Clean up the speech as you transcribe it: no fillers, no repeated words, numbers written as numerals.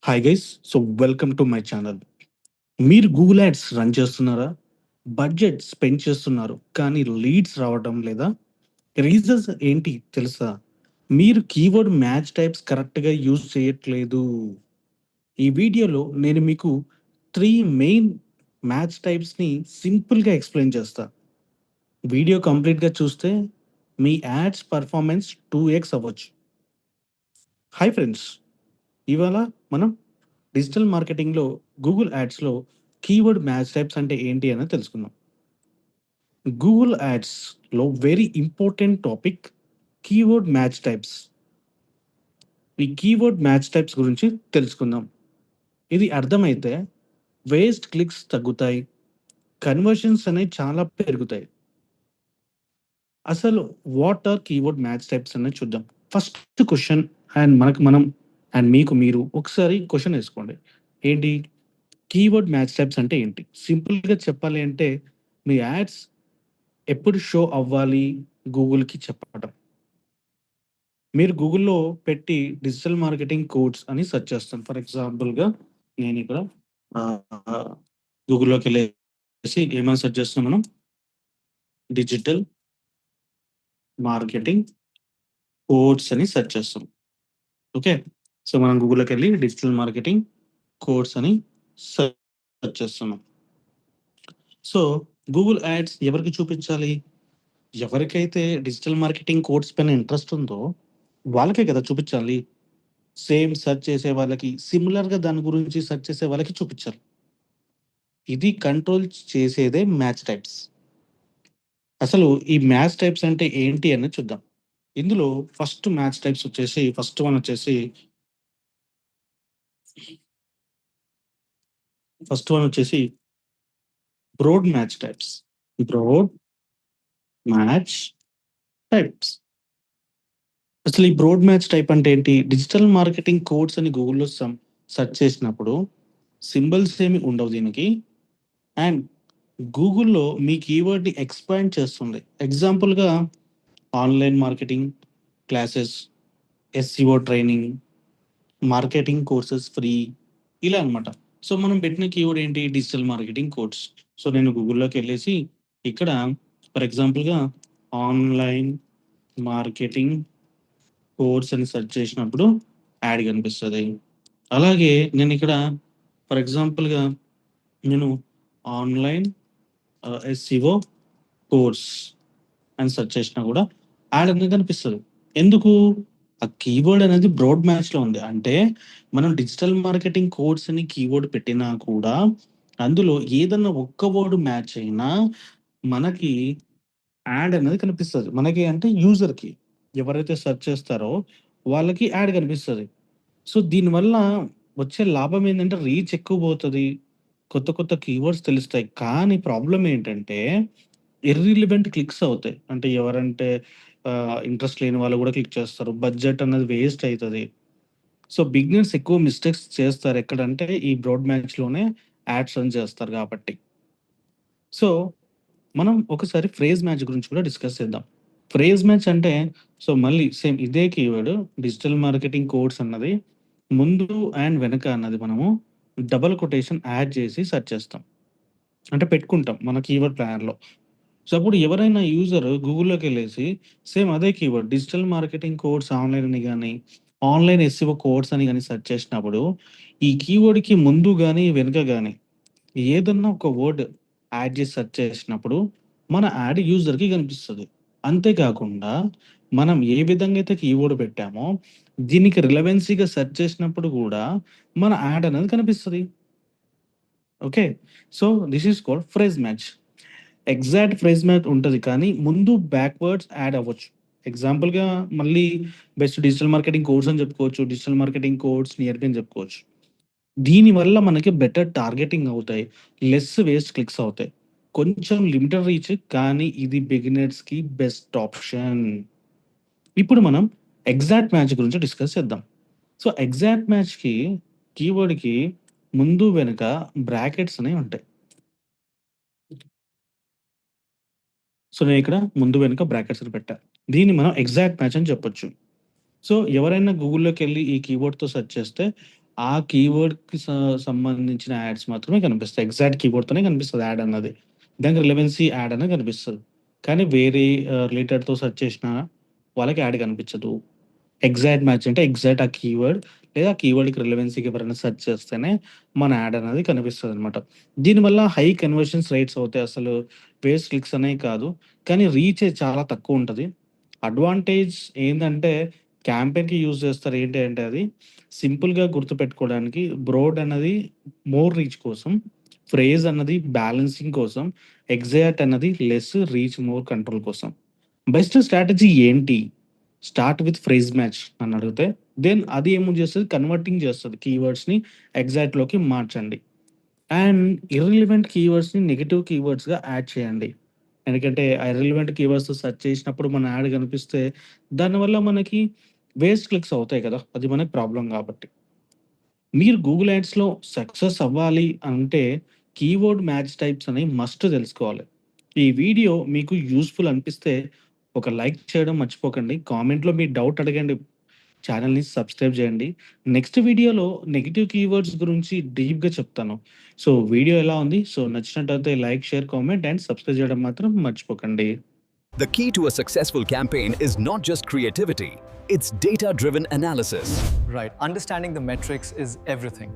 Hi guys. Welcome to my channel. మీరు Google ads run చేస్తున్నారా? Budget spend చేస్తున్నారు. కానీ లీడ్స్ రావడం లేదా? రీజన్స్ ఏంటి తెలుసా? మీరు కీవర్డ్ మ్యాచ్ టైప్స్ కరెక్ట్‌గా యూజ్ చేయట్లేదు. ఈ వీడియోలో నేను మీకు 3 మెయిన్ మ్యాచ్ టైప్స్‌ని సింపుల్‌గా ఎక్స్‌ప్లెయిన్ చేస్తా. వీడియో కంప్లీట్‌గా చూస్తే మీ యాడ్స్ పెర్ఫార్మెన్స్ 2x అవ్వచ్చు. Hi friends. ఇవాళ మనం డిజిటల్ మార్కెటింగ్‌లో గూగుల్ యాడ్స్‌లో కీవర్డ్ మ్యాచ్ టైప్స్ అంటే ఏంటి అని తెలుసుకుందాం. గూగుల్ యాడ్స్‌లో very important topic keyword match types. ఈ కీవర్డ్ మ్యాచ్ టైప్స్ గురించి తెలుసుకుందాం. ఇది అర్థమైతే వేస్ట్ క్లిక్స్ తగ్గుతాయి. కన్వర్షన్స్ అనేవి చాలా పెరుగుతాయి. అసలు what are keyword match types అనేది చూద్దాం. ఫస్ట్ క్వెషన్ అండ్ మనకు మనం అండ్ మీకు మీరు ఒకసారి క్వెషన్ ఏసుకోండి. ఏంటి? కీవర్డ్ మ్యాచ్ టైప్స్ అంటే ఏంటి? సింపుల్‌గా చెప్పాలి అంటే మీ యాడ్స్ ఎప్పుడు షో అవ్వాలి గూగుల్‌కి చెప్పడం. మీరు గూగుల్‌లో పెట్టి డిజిటల్ మార్కెటింగ్ కోడ్స్ అని సెర్చ్ చేస్తాను. ఫర్ ఎగ్జాంపుల్‌గా నేనిక్కడ ఆహ్, గూగుల్‌లోకెళ్ళేసి ఏమని సెర్చ్ చేస్తున్నాం మనం? డిజిటల్ మార్కెటింగ్ కోడ్స్ అని సెర్చ్ చేస్తాం. ఓకే. మనం గూగుల్‌లోకెళ్ళి డిజిటల్ మార్కెటింగ్ కోడ్స్ అని సెర్చ్ చేస్తున్నాం. సో, గూగుల్ యాడ్స్ ఎవరికి చూపించాలి? ఎవరికైతే డిజిటల్ మార్కెటింగ్ కోడ్స్ పైన ఇంట్రెస్ట్ ఉందో వాళ్ళకే కదా చూపించాలి. సేమ్ సెర్చ్ చేసే వాళ్ళకి, సిమిలర్‌గా దాని గురించి సెర్చ్ చేసే వాళ్ళకి చూపించాలి. ఇది కంట్రోల్ చేసేదే మ్యాచ్ టైప్స్. అసలు ఈ మ్యాచ్ టైప్స్ అంటే ఏంటి అనేది చూద్దాం. ఇందులో ఫస్ట్ వన్ వచ్చేసి ఫస్ట్ వన్ వచ్చేసి broad match types. Broad match types. అసలు ఈ బ్రోడ్ మ్యాచ్ టైప్ అంటే ఏంటి? డిజిటల్ మార్కెటింగ్ కోడ్స్ అని గూగుల్‌లో సెర్చ్ చేసినప్పుడు సింబల్స్ ఏమి ఉండవు దీనికి. అండ్ గూగుల్‌లో మీ కీవర్డ్‌ని ఎక్స్‌పాండ్ చేస్తుంది. ఎగ్జాంపుల్‌గా online marketing classes, SCO training, marketing courses free ఇలా అనమాట. మనం పెట్టిన కీవర్డ్ ఏంటి? Digital marketing course. నేను గూగుల్‌లోకెళ్ళేసి ఇక్కడ ఫర్ ఎగ్జాంపుల్‌గా ఆన్‌లైన్ మార్కెటింగ్ కోర్స్ అని సెర్చ్ చేసినప్పుడు యాడ్ కనిపిస్తది. అలాగే నేనిక్కడ ఫర్ ఎగ్జాంపుల్‌గా నేను ఆన్‌లైన్ ఎస్‌సిఓ కోర్స్ అని సెర్చ్ చేసినా కూడా యాడ్ అనేది కనిపిస్తది. ఎందుకు? ఆ కీవర్డ్ అనేది బ్రాడ్ మ్యాచ్‌లో ఉంది. అంటే మనం డిజిటల్ మార్కెటింగ్ కోర్స్ అని కీవర్డ్ పెట్టినా కూడా అందులో ఏదన్నా ఒక్క వర్డ్ మ్యాచ్ అయినా మనకి యాడ్ అనేది కనిపిస్తది. మనకి అంటే యూజర్‌కి. ఎవరైతే సెర్చ్ చేస్తారో వాళ్ళకి యాడ్ కనిపిస్తది. దీనివల్ల వచ్చే లాభం ఏందంటే రీచ్ ఎక్కువ పోతది. కొత్త కొత్త కీవర్డ్స్ తెలుస్తాయి. కానీ ప్రాబ్లమ్ ఏంటంటే ఇర్రిలెవెంట్ క్లిక్స్ అవుతాయి. అంటే ఎవరంటే ఇంట్రెస్ట్ లేని వాళ్ళు గూడా క్లిక్ చేస్తారు. బడ్జెట్ అన్నది వేస్ట్ అయితది. బిగినర్స్ ఎక్కువ మిస్టేక్స్ చేస్తారు. ఎక్కడంటే ఈ బ్రాడ్ మ్యాచ్‌లోనే యాడ్స్ రన్ చేస్తారు గాబట్టి. సో, మనం ఒకసారి ఫ్రేజ్ మ్యాచ్ గురించి కూడా డిస్కస్ చేద్దాం. ఫ్రేజ్ మ్యాచ్ అంటే మళ్ళీ సేమ్ ఇదే కీవర్డ్ డిజిటల్ మార్కెటింగ్ కోడ్స్ అన్నది ముందు అండ్ వెనక అన్నది మనము డబుల్ కొటేషన్ యాడ్ చేసి సెర్చ్ చేస్తాం. అంటే పెట్టుకుంటాం మన కీవర్డ్ ప్లానర్‌లో. అప్పుడు ఎవరైనా యూజర్ గూగుల్‌లోకెళ్ళేసి సేమ్ అదే keyword digital marketing codes online అని గాని, ఆన్‌లైన్ ఎస్‌సిఓ కోడ్స్ అని గాని సెర్చ్ చేసినప్పుడు, ఈ కీవర్డ్‌కి ముందు గాని, వెనుక గాని ఏదన్నా ఒక వర్డ్ యాడ్ చేసి సెర్చ్ చేసినప్పుడు, మన యాడ్ యూజర్‌కి కనిపిస్తది. అంతే కాకుండా మనం ఏ విధంగా అయితే కీవర్డ్ పెట్టామో, దీనికి రిలవెన్సీగా సెర్చ్ చేసినప్పుడు గూడా మన యాడ్ అనేది కనిపిస్తది. Okay. This is called phrase match. Exact phrase match ఉంటది. కానీ ముందు బ్యాక్‌వర్డ్స్ యాడ్ అవ్వచ్చు. ఎగ్జాంపుల్‌గా మళ్ళీ బెస్ట్ డిజిటల్ మార్కెటింగ్ కోర్స్ అని చెప్పుకోవచ్చు. డిజిటల్ మార్కెటింగ్ కోర్స్ నియర్‌బై అని చెప్పుకోవచ్చు. దీనివల్ల మనకి బెటర్ టార్గెటింగ్ అవుతాయి. లెస్ వేస్ట్ క్లిక్స్ అవుతాయి. కొంచెం లిమిటెడ్ రీచ్ కానీ ఇది బిగినర్స్‌కి బెస్ట్ ఆప్షన్. ఇప్పుడు మనం ఎగ్జాక్ట్ మ్యాచ్ గురించి డిస్కస్ చేద్దాం. ఎగ్జాక్ట్ మ్యాచ్‌కి కీవర్డ్‌కి ముందు, వెనక బ్రాకెట్స్ అనేవి ఉంటాయి. నేనిక్కడ ముందు, వెనక బ్రాకెట్స్ అని పెట్టా. దీన్ని మనం ఎగ్జాక్ట్ మ్యాచ్ అని చెప్పొచ్చు. ఎవరైనా గూగుల్‌లోకెళ్ళి ఈ కీవర్డ్‌తో సెర్చ్ చేస్తే ఆ కీవర్డ్‌కి సంబంధించిన యాడ్స్ మాత్రమే కనిపిస్తాయి. ఎగ్జాక్ట్ కీవర్డ్‌తోనే కనిపిస్తది యాడ్ అన్నది. దానికి రిలవెన్సీ యాడ్ అనేది కనిపిస్తది. కానీ వేరే రిలేటెడ్‌తో సెర్చ్ చేసినా వాళ్ళకి యాడ్ కనిపించదు. ఎగ్జాక్ట్ మ్యాచ్ అంటే ఎగ్జాక్ట్ ఆ కీవర్డ్ లేదా కీవర్డ్‌కి రిలవెన్సీకి ఎవరైనా సెర్చ్ చేస్తేనే మన యాడ్ అనేది కనిపిస్తదనమాట. దీనివల్ల హై కన్వర్షన్స్ రేట్స్ అవుతాయి. అసలు పేజ్ క్లిక్స్ అనేవి కాదు. కానీ రీచ్ చాలా తక్కువుంటది. అడ్వాంటేజ్ ఏందంటే క్యాంపెయిన్‌కి యూజ్ చేస్తారు. ఏంటి అంటే అది సింపుల్‌గా గుర్తుపెట్టుకోవడానికి బ్రోడ్ అన్నది మోర్ రీచ్ కోసం, ఫ్రేజ్ అన్నది బ్యాలెన్సింగ్ కోసం, ఎగ్జాక్ట్ అన్నది లెస్ రీచ్ మోర్ కంట్రోల్ కోసం. బెస్ట్ స్ట్రాటజీ ఏంటి? స్టార్ట్ విత్ ఫ్రేజ్ మ్యాచ్ నన్నడిగితే. దెన్ అది ఏం చేస్తది కన్వర్టింగ్ చేస్తది. కీవర్డ్స్‌ని ఎగ్జాక్ట్‌లోకి మార్చండి. అండ్ ఇర్రెలెవెంట్ కీవర్డ్స్‌ని నెగెటివ్ కీవర్డ్స్‌గా యాడ్ చేయండి. ఎందుకంటే ఆ ఇర్రెలెవెంట్ కీవర్డ్స్‌తో సెర్చ్ చేసినప్పుడు మన యాడ్ కనిపిస్తే దానివల్ల మనకి వేస్ట్ క్లిక్స్ అవుతాయి కదా! అది మనకి ప్రాబ్లమ్ కాబట్టి. మీరు గూగుల్ యాడ్స్‌లో సక్సెస్ అవ్వాలి అంటే కీవర్డ్ మ్యాచ్ టైప్స్ అనేవి మస్ట్ తెలుసుకోవాలి. ఈ వీడియో మీకు యూజ్‌ఫుల్ అనిపిస్తే ఒక లైక్ చేయడం మర్చిపోకండి. కామెంట్‌లో మీ డౌట్ అడగండి. ఛానెల్‌ని సబ్స్క్రైబ్ చేయండి. నెక్స్ట్ వీడియోలో నెగెటివ్ కీవర్డ్స్ గురించి డీప్‌గా చెప్తాను. సో, వీడియో ఎలా ఉంది? సో, నచ్చినట్టయితే like, share, comment and subscribe చేయడం మాత్రం మర్చిపోకండి. The key to a successful campaign is not just creativity, it's data driven analysis. Right. Understanding the metrics is everything.